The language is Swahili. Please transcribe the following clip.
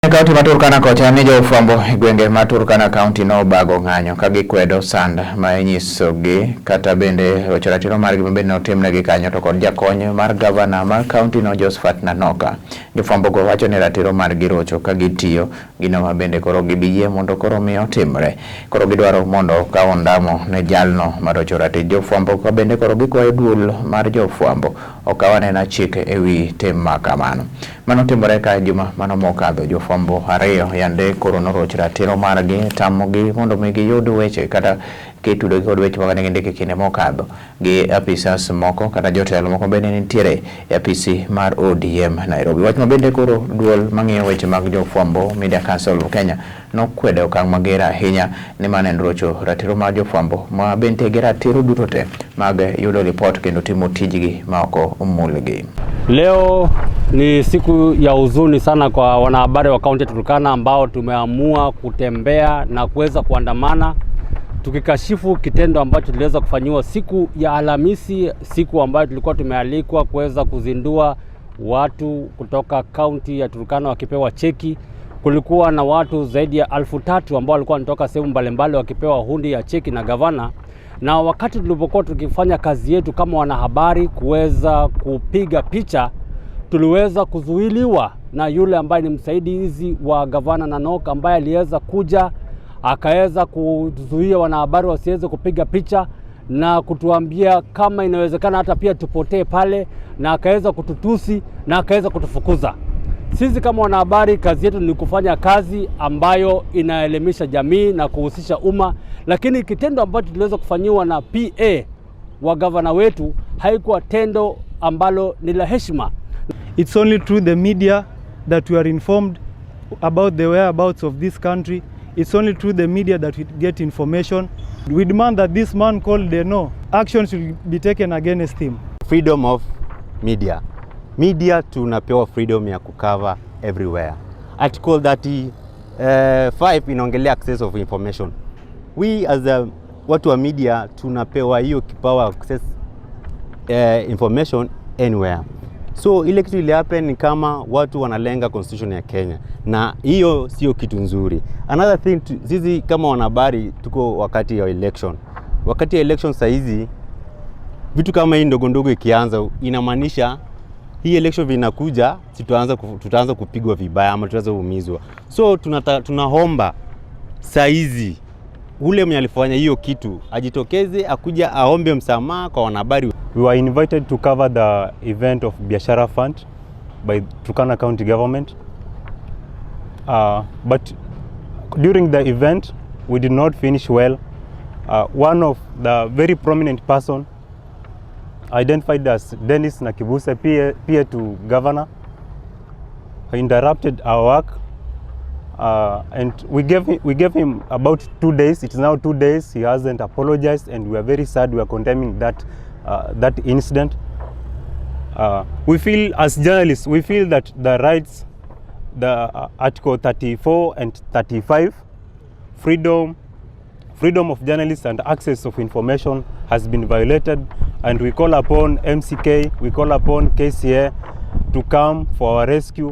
Kaunti ma Turkana kocha ni jofwambo gwenge ma Turkana kaunti no bago ng'anyo ka gikwedo sand ma inyisogi kata bende ratiro margi bende notimnegi kanyo to kod jakony mar gavana mar kaunti no Josephat Nanoka. Jofwambo go wacho ni ratiro margi rocho ka gitiyo gino ma bende koro gibiyie mondo koro miyo timre. Koro gidwaro mondo ka ondamo ne jalno marocho ratiro jofwambo ka bende koro gikwayo duol mar jofwambo okawane na chike ewi tim makamano. Mano timore ka juma mano mokadho jofwambo ariyo yande koro noroch ratiro margi tamogi mondo mi giyud weche kata kitudo kod weche mag ndike kinde mokadho gi apisas moko kata jotelo moko bende nitiere e apisi mar ODM Nairobi. Wach mabende koro duol mang'iyo weche mag jofwambo Media Council of Kenya nokwedo okang' mager ahinya ni mane rocho ratiro mar jofwambo ma bende gi ratiro duto te mag yudo report kendo timo tijgi ma oko omulgi. Leo ni siku ya huzuni sana kwa wanahabari wa kaunti ya Turkana ambao tumeamua kutembea na kuweza kuandamana tukikashifu kitendo ambacho tuliweza kufanyiwa siku ya Alhamisi, siku ambayo tulikuwa tumealikwa kuweza kuzindua watu kutoka kaunti ya Turkana wakipewa cheki. Kulikuwa na watu zaidi ya 3,000 ambao walikuwa wanatoka sehemu mbalimbali wakipewa hundi ya cheki na gavana. Na wakati tulipokuwa tukifanya kazi yetu kama wanahabari kuweza kupiga picha, tuliweza kuzuiliwa na yule ambaye ni msaidizi wa gavana Nanoka ambaye aliweza kuja akaweza kuzuia wanahabari wasiweze kupiga picha na kutuambia kama inawezekana hata pia tupotee pale, na akaweza kututusi na akaweza kutufukuza. Sisi kama wanahabari kazi yetu ni kufanya kazi ambayo inaelimisha jamii na kuhusisha umma, lakini kitendo ambacho tuliweza kufanyiwa na PA wa gavana wetu haikuwa tendo ambalo ni la heshima. It's only through the media that we are informed about the whereabouts of this country. It's only through the media that we get information. We demand that this man called Deno, action should be taken against him. Freedom of media. Media tunapewa freedom ya kukava everywhere. Article 35 inaongelea access of information. We as watu wa media tunapewa hiyo kipawa access information anywhere. So ile kitu ile happen ni kama watu wanalenga constitution ya Kenya, na hiyo sio kitu nzuri. Another thing, sisi kama wanahabari tuko wakati ya election. Wakati ya election saa hizi vitu kama hii ndogo ndogo ikianza inamaanisha hii election vinakuja tutaanza kupigwa vibaya ama tutaanza kuumizwa. So tunaomba saa hizi ule mwenye alifanya hiyo kitu ajitokeze akuja aombe msamaha kwa wanahabari. We were invited to cover the event of Biashara Fund by Turkana County Government. But during the event, we did not finish well. One of the very prominent person identified as Dennis Nakibuse, peer to governor, interrupted our work. And we gave him about 2 days. It is now 2 days. He hasn't apologized, and we are very sad. We are condemning that incident. We feel as journalists, we feel that the rights, the Article 34 and 35, freedom of journalists and access of information has been violated, and we call upon MCK, we call upon KCA to come for our rescue.